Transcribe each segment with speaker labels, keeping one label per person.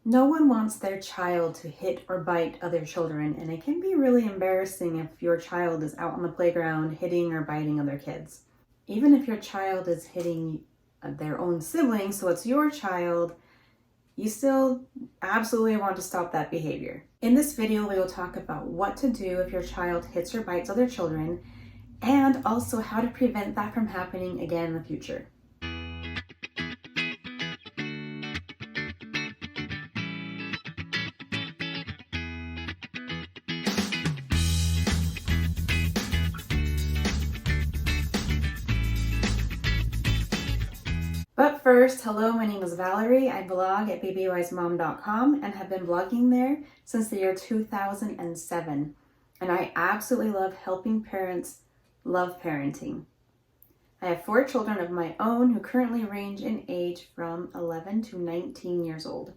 Speaker 1: No one wants their child to hit or bite other children, and it can be really embarrassing if your child is out on the playground hitting or biting other kids. Even if your child is hitting their own sibling, so it's your child, you still absolutely want to stop that behavior. In this video, we will talk about what to do if your child hits or bites other children, and also how to prevent that from happening again in the future. But first, hello, my name is Valerie. I blog at babywisemom.com and have been blogging there since the year 2007. And I absolutely love helping parents love parenting. I have 4 children of my own who currently range in age from 11 to 19 years old.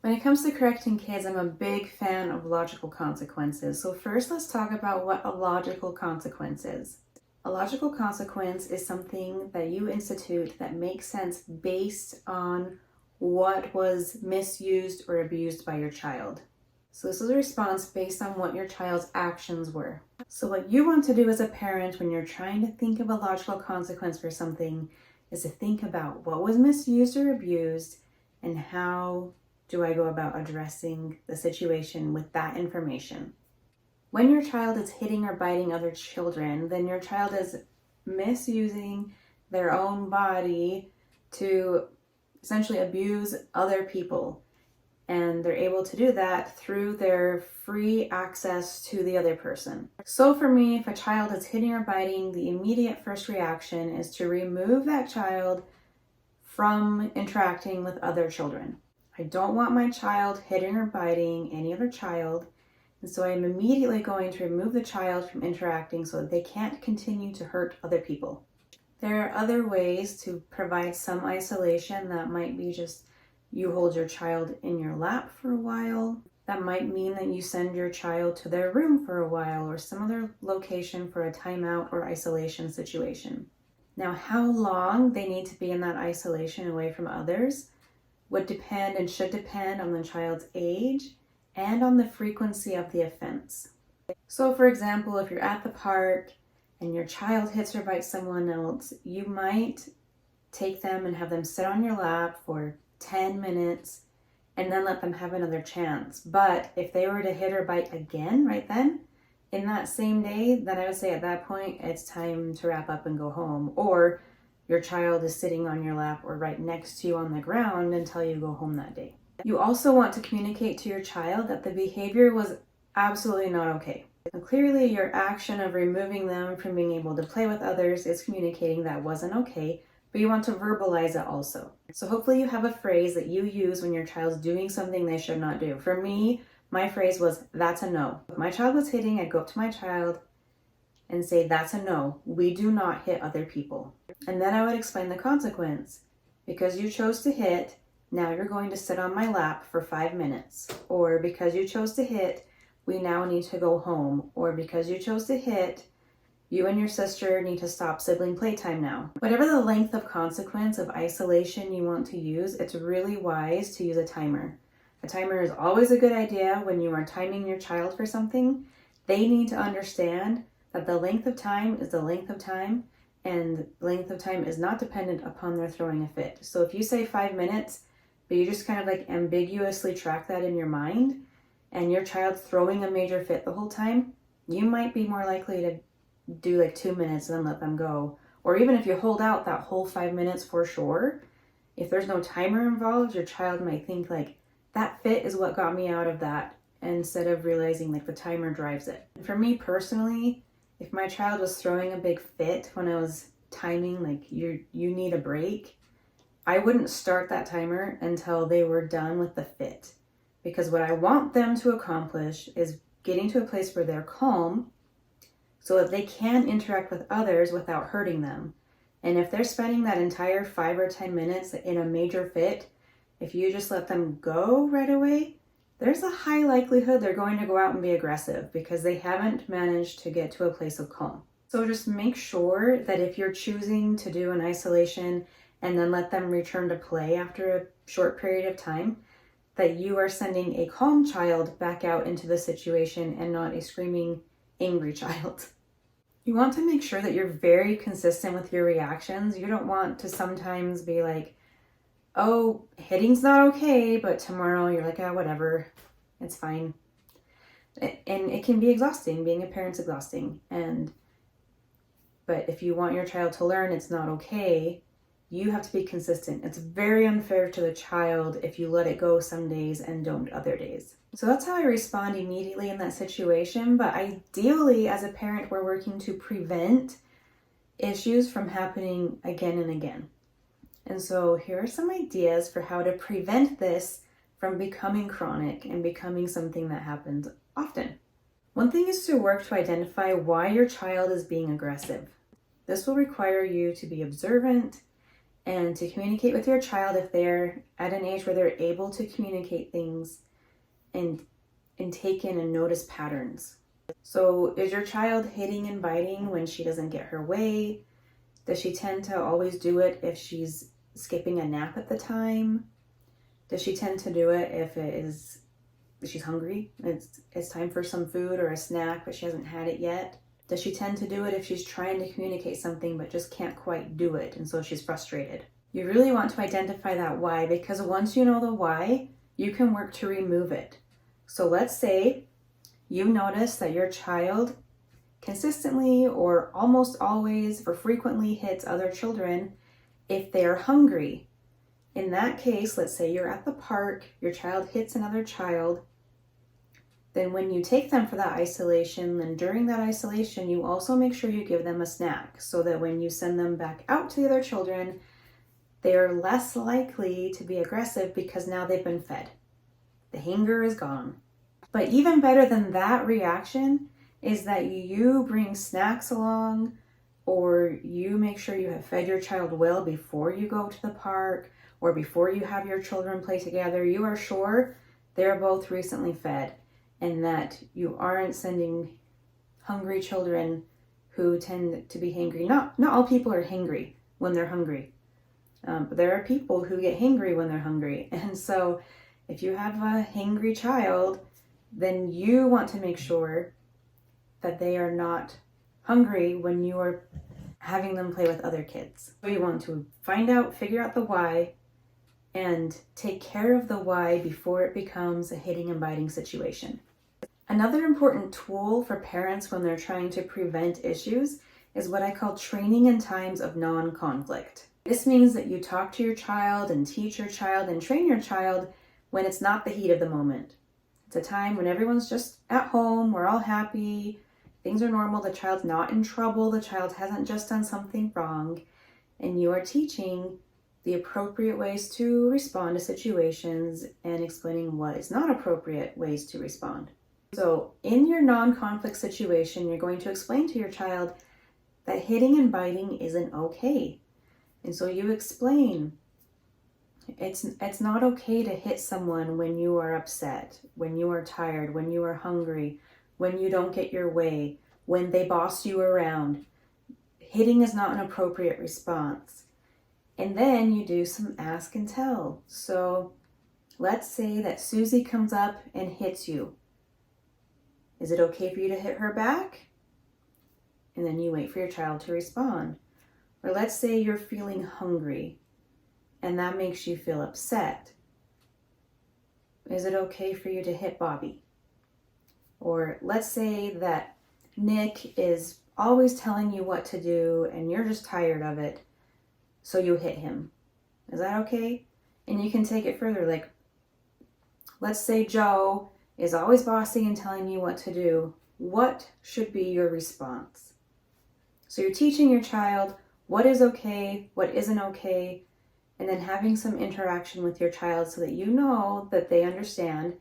Speaker 1: When it comes to correcting kids, I'm a big fan of logical consequences. So first, let's talk about what a logical consequence is. A logical consequence is something that you institute that makes sense based on what was misused or abused by your child. So this is a response based on what your child's actions were. So what you want to do as a parent when you're trying to think of a logical consequence for something is to think about what was misused or abused and how do I go about addressing the situation with that information. When your child is hitting or biting other children, then your child is misusing their own body to essentially abuse other people. And they're able to do that through their free access to the other person. So for me, if a child is hitting or biting, the immediate first reaction is to remove that child from interacting with other children. I don't want my child hitting or biting any other child. And so I'm immediately going to remove the child from interacting so that they can't continue to hurt other people. There are other ways to provide some isolation. That might be just you hold your child in your lap for a while. That might mean that you send your child to their room for a while or some other location for a timeout or isolation situation. Now, how long they need to be in that isolation away from others would depend and should depend on the child's age and on the frequency of the offense. So for example, if you're at the park and your child hits or bites someone else, you might take them and have them sit on your lap for 10 minutes and then let them have another chance. But if they were to hit or bite again right then, in that same day, then I would say at that point, it's time to wrap up and go home. Or your child is sitting on your lap or right next to you on the ground until you go home that day. You also want to communicate to your child that the behavior was absolutely not okay. And clearly, your action of removing them from being able to play with others is communicating that wasn't okay, but you want to verbalize it also. So hopefully you have a phrase that you use when your child's doing something they should not do. For me, my phrase was, that's a no. If my child was hitting, I'd go up to my child and say, that's a no. We do not hit other people. And then I would explain the consequence. Because you chose to hit, now you're going to sit on my lap for 5 minutes. Or because you chose to hit, we now need to go home. Or because you chose to hit, you and your sister need to stop sibling playtime now. Whatever the length of consequence of isolation you want to use, it's really wise to use a timer. A timer is always a good idea when you are timing your child for something. They need to understand that the length of time is the length of time, and length of time is not dependent upon their throwing a fit. So if you say 5 minutes, but you just kind of like ambiguously track that in your mind, and your child's throwing a major fit the whole time, you might be more likely to do like 2 minutes and then let them go. Or even if you hold out that whole 5 minutes for sure, if there's no timer involved, your child might think like, that fit is what got me out of that, instead of realizing like the timer drives it. And for me personally, if my child was throwing a big fit when I was timing, like you need a break, I wouldn't start that timer until they were done with the fit. Because what I want them to accomplish is getting to a place where they're calm so that they can interact with others without hurting them. And if they're spending that entire 5 or 10 minutes in a major fit, if you just let them go right away, there's a high likelihood they're going to go out and be aggressive because they haven't managed to get to a place of calm. So just make sure that if you're choosing to do an isolation and then let them return to play after a short period of time, that you are sending a calm child back out into the situation and not a screaming, angry child. You want to make sure that you're very consistent with your reactions. You don't want to sometimes be like, oh, hitting's not okay, but tomorrow you're like, oh, whatever, it's fine. And it can be exhausting. Being a parent's exhausting. But if you want your child to learn it's not okay, you have to be consistent. It's very unfair to the child if you let it go some days and don't other days. So that's how I respond immediately in that situation. But ideally, as a parent, we're working to prevent issues from happening again and again. And so here are some ideas for how to prevent this from becoming chronic and becoming something that happens often. One thing is to work to identify why your child is being aggressive. This will require you to be observant and to communicate with your child if they're at an age where they're able to communicate things and take in and notice patterns. So is your child hitting and biting when she doesn't get her way? Does she tend to always do it if she's skipping a nap at the time? Does she tend to do it if she's hungry? It's time for some food or a snack, but she hasn't had it yet. Does she tend to do it if she's trying to communicate something but just can't quite do it, and so she's frustrated? You really want to identify that why, because once you know the why, you can work to remove it. So let's say you notice that your child consistently or almost always or frequently hits other children if they are hungry. In that case, let's say you're at the park, your child hits another child. Then when you take them for that isolation, then during that isolation, you also make sure you give them a snack so that when you send them back out to the other children, they are less likely to be aggressive because now they've been fed. The hunger is gone. But even better than that reaction is that you bring snacks along, or you make sure you have fed your child well before you go to the park, or before you have your children play together. You are sure they're both recently fed, and that you aren't sending hungry children who tend to be hangry. Not all people are hangry when they're hungry. But there are people who get hangry when they're hungry. And so if you have a hangry child, then you want to make sure that they are not hungry when you are having them play with other kids. So you want to figure out the why, and take care of the why before it becomes a hitting and biting situation. Another important tool for parents when they're trying to prevent issues is what I call training in times of non-conflict. This means that you talk to your child and teach your child and train your child when it's not the heat of the moment. It's a time when everyone's just at home, we're all happy, things are normal, the child's not in trouble, the child hasn't just done something wrong, and you are teaching the appropriate ways to respond to situations and explaining what is not appropriate ways to respond. So in your non-conflict situation, you're going to explain to your child that hitting and biting isn't okay. And so you explain, it's not okay to hit someone when you are upset, when you are tired, when you are hungry, when you don't get your way, when they boss you around. Hitting is not an appropriate response. And then you do some ask and tell. So let's say that Susie comes up and hits you. Is it okay for you to hit her back? And then you wait for your child to respond. Or let's say you're feeling hungry and that makes you feel upset. Is it okay for you to hit Bobby? Or let's say that Nick is always telling you what to do and you're just tired of it, so you hit him. Is that okay? And you can take it further. Like, let's say Joe is always bossing and telling you what to do. What should be your response? So you're teaching your child what is okay, what isn't okay, and then having some interaction with your child so that you know that they understand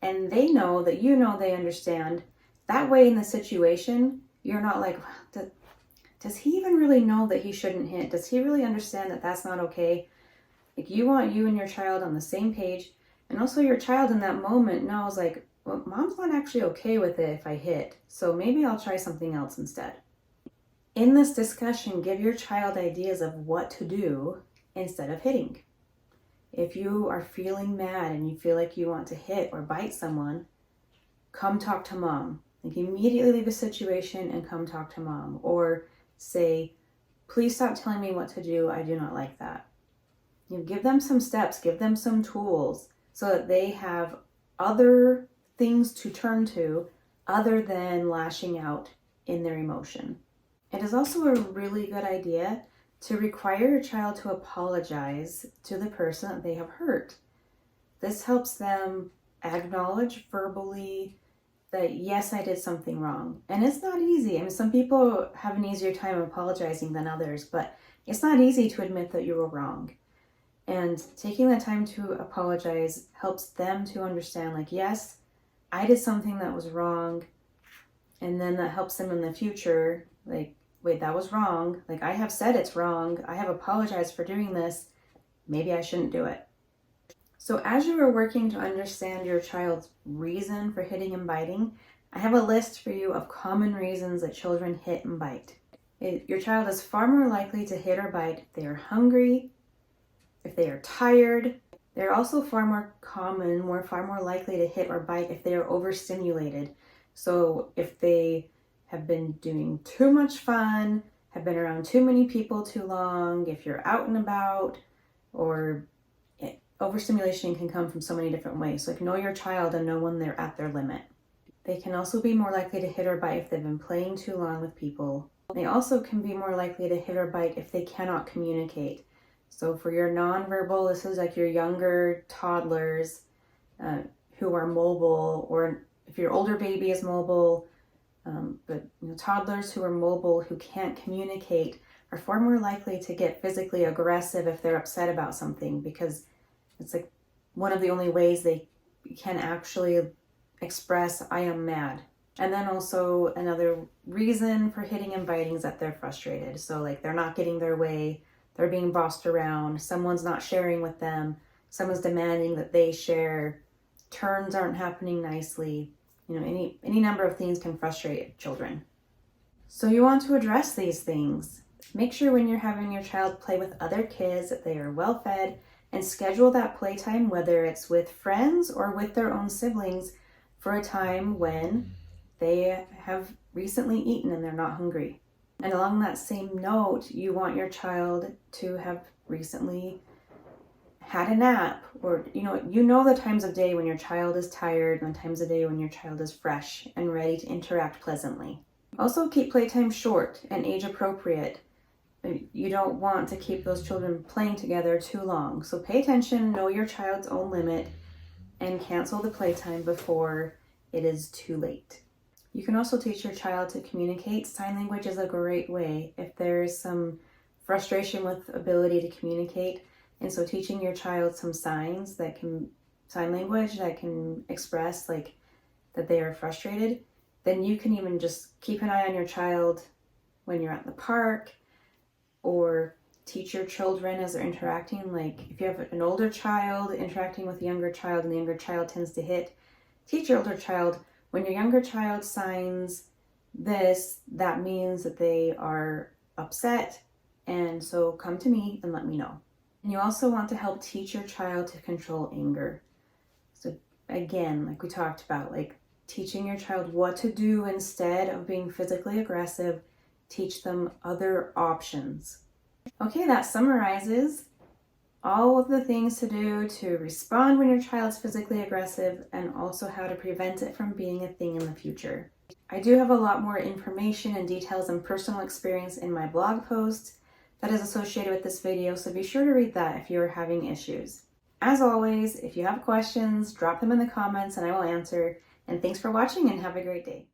Speaker 1: and they know that you know they understand. That way in the situation, you're not like, does he even really know that he shouldn't hit? Does he really understand that that's not okay? Like, you want you and your child on the same page. And also your child in that moment knows, like, well, mom's not actually okay with it if I hit, so maybe I'll try something else instead. In this discussion, give your child ideas of what to do instead of hitting. If you are feeling mad and you feel like you want to hit or bite someone, come talk to mom. Like, immediately leave a situation and come talk to mom. Or say, please stop telling me what to do. I do not like that. You know, give them some steps, give them some tools so that they have other things to turn to other than lashing out in their emotion. It is also a really good idea to require your child to apologize to the person that they have hurt. This helps them acknowledge verbally that, yes, I did something wrong. And it's not easy. I mean, some people have an easier time apologizing than others, but it's not easy to admit that you were wrong. And taking the time to apologize helps them to understand, like, yes, I did something that was wrong. And then that helps them in the future, like, wait, that was wrong. Like, I have said it's wrong. I have apologized for doing this. Maybe I shouldn't do it. So as you are working to understand your child's reason for hitting and biting, I have a list for you of common reasons that children hit and bite. Your child is far more likely to hit or bite if they are hungry, if they are tired. They're also far more likely to hit or bite if they are overstimulated. So if they have been doing too much fun, have been around too many people too long, if you're out and about, or overstimulation can come from so many different ways. So, like, know your child and know when they're at their limit. They can also be more likely to hit or bite if they've been playing too long with people. They also can be more likely to hit or bite if they cannot communicate. So for your nonverbal, this is like your younger toddlers who are mobile, or if your older baby is mobile, but toddlers who are mobile, who can't communicate, are far more likely to get physically aggressive if they're upset about something, because it's like one of the only ways they can actually express, I am mad. And then also another reason for hitting and biting is that they're frustrated. So, like, they're not getting their way, they're being bossed around, someone's not sharing with them, someone's demanding that they share, turns aren't happening nicely. Any number of things can frustrate children. So you want to address these things. Make sure when you're having your child play with other kids that they are well fed, and schedule that playtime, whether it's with friends or with their own siblings, for a time when they have recently eaten and they're not hungry. And along that same note, you want your child to have recently had a nap, or the times of day when your child is tired and the times of day when your child is fresh and ready to interact pleasantly. Also, keep playtime short and age appropriate. You don't want to keep those children playing together too long. So pay attention, know your child's own limit, and cancel the playtime before it is too late. You can also teach your child to communicate. Sign language is a great way if there's some frustration with ability to communicate. And so teaching your child some sign language that can express, like, that they are frustrated, then you can even just keep an eye on your child when you're at the park, or teach your children as they're interacting. Like, if you have an older child interacting with a younger child and the younger child tends to hit, teach your older child, when your younger child signs this, that means that they are upset, and so come to me and let me know. And you also want to help teach your child to control anger. So again, like we talked about, like, teaching your child what to do instead of being physically aggressive. Teach them other options. Okay, that summarizes all of the things to do to respond when your child's physically aggressive, and also how to prevent it from being a thing in the future. I do have a lot more information and details and personal experience in my blog post that is associated with this video, so be sure to read that if you're having issues. As always, if you have questions, drop them in the comments and I will answer. And thanks for watching, and have a great day.